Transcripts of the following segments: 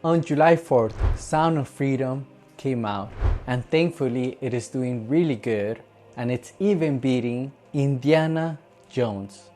On July 4th, Sound of Freedom came out, and thankfully it is doing really good, and it's even beating Indiana Jones.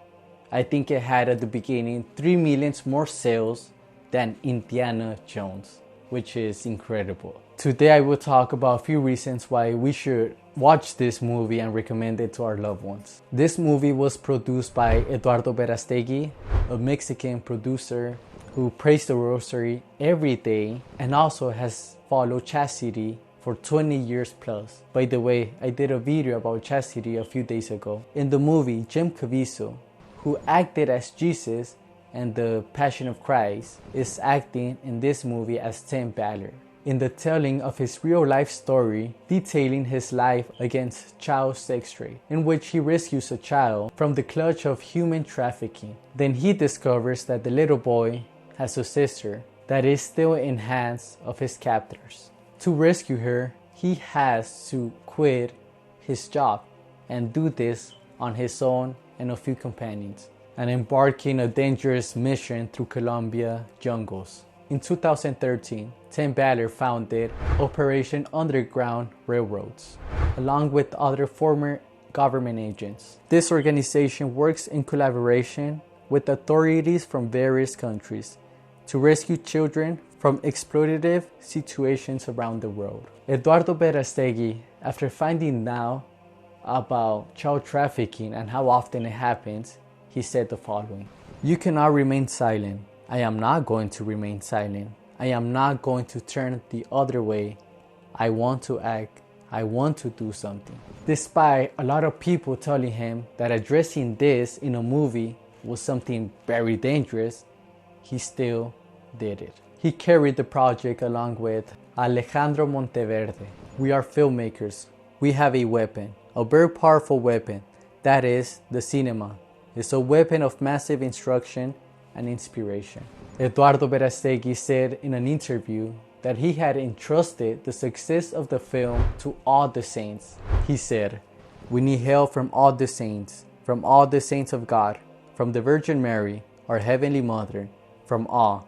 I think it had at the beginning 3 million more sales than Indiana Jones, which is incredible. Today I will talk about a few reasons why we should watch this movie and recommend it to our loved ones. This movie was produced by Eduardo Verástegui, a Mexican producer who prays the rosary every day and also has followed chastity for 20 years plus. By the way, I did a video about chastity a few days ago. In the movie, Jim Caviezel, who acted as Jesus in the Passion of Christ, is acting in this movie as Tim Ballard, in the telling of his real-life story detailing his life against child sex trade, in which he rescues a child from the clutch of human trafficking. Then he discovers that the little boy has a sister that is still in hands of his captors. To rescue her, he has to quit his job and do this on his own and a few companions, and embarking a dangerous mission through Colombia jungles. In 2013, Tim Ballard founded Operation Underground Railroads, along with other former government agents. This organization works in collaboration with authorities from various countries to rescue children from exploitative situations around the world. Eduardo Verástegui, after finding out about child trafficking and how often it happens, he said the following: "You cannot remain silent. I am not going to remain silent. I am not going to turn the other way. I want to act. I want to do something." Despite a lot of people telling him that addressing this in a movie was something very dangerous, he still did it. He carried the project along with Alejandro Monteverde. We are filmmakers. We have a weapon, a very powerful weapon. That is the cinema. It's a weapon of massive instruction and inspiration. Eduardo Verástegui said in an interview that he had entrusted the success of the film to all the saints. He said, "We need help from all the saints of God, from the Virgin Mary, our Heavenly Mother, from all.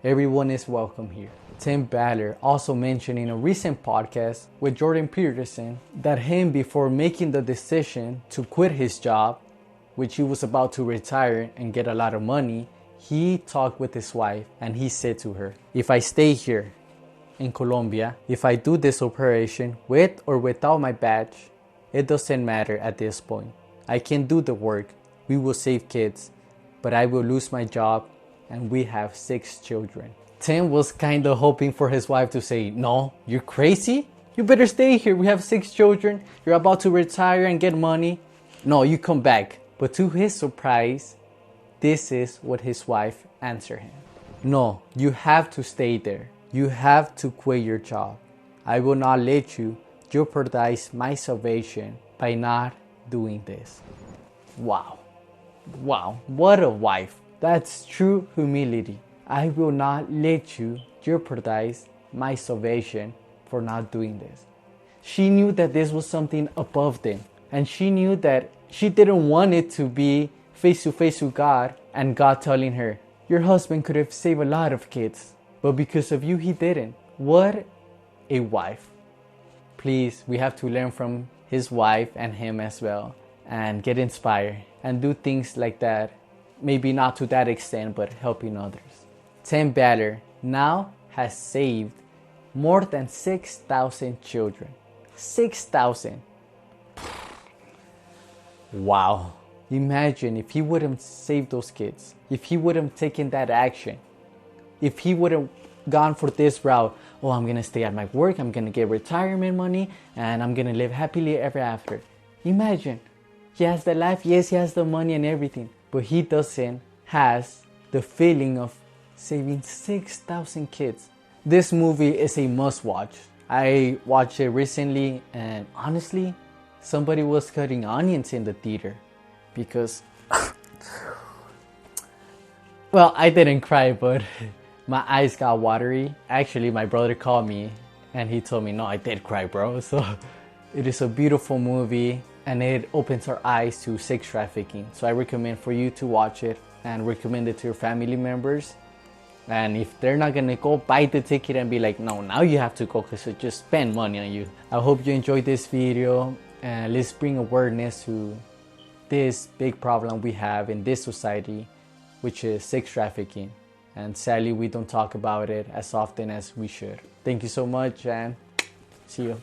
Everyone is welcome here." Tim Ballard also mentioned in a recent podcast with Jordan Peterson that him, before making the decision to quit his job, which he was about to retire and get a lot of money, he talked with his wife and he said to her, "If I stay here in Colombia, if I do this operation with or without my badge, it doesn't matter at this point. I can do the work. We will save kids, but I will lose my job and we have 6 children." Tim was kind of hoping for his wife to say, "No, you're crazy? You better stay here. We have 6 children. You're about to retire and get money. No, you come back." But to his surprise, this is what his wife answered him: "No, you have to stay there. You have to quit your job. I will not let you jeopardize my salvation by not doing this." Wow, what a wife. That's true humility. I will not let you jeopardize my salvation for not doing this. She knew that this was something above them, and she knew that she didn't want it to be face to face with God and God telling her, "Your husband could have saved a lot of kids, but because of you, he didn't." What a wife. Please, we have to learn from his wife and him as well and get inspired and do things like that. Maybe not to that extent, but helping others. Tim Ballard now has saved more than 6,000 children. 6,000. Wow. Imagine if he wouldn't save those kids, if he wouldn't taken that action, if he would have gone for this route. "Oh, I'm gonna stay at my work, I'm gonna get retirement money, and I'm gonna live happily ever after." Imagine, he has the life, yes, he has the money and everything, but he doesn't has the feeling of saving 6,000 kids. This movie is a must watch. I watched it recently, and honestly, somebody was cutting onions in the theater because well, I didn't cry, but my eyes got watery. Actually, my brother called me and he told me, "No, I did cry, bro." So it is a beautiful movie and it opens our eyes to sex trafficking. So I recommend for you to watch it and recommend it to your family members. And if they're not gonna go buy the ticket and be like, no, now you have to go because it just spend money on you. I hope you enjoyed this video, and let's bring awareness to this big problem we have in this society, which is sex trafficking. And sadly, we don't talk about it as often as we should. Thank you so much, and see you.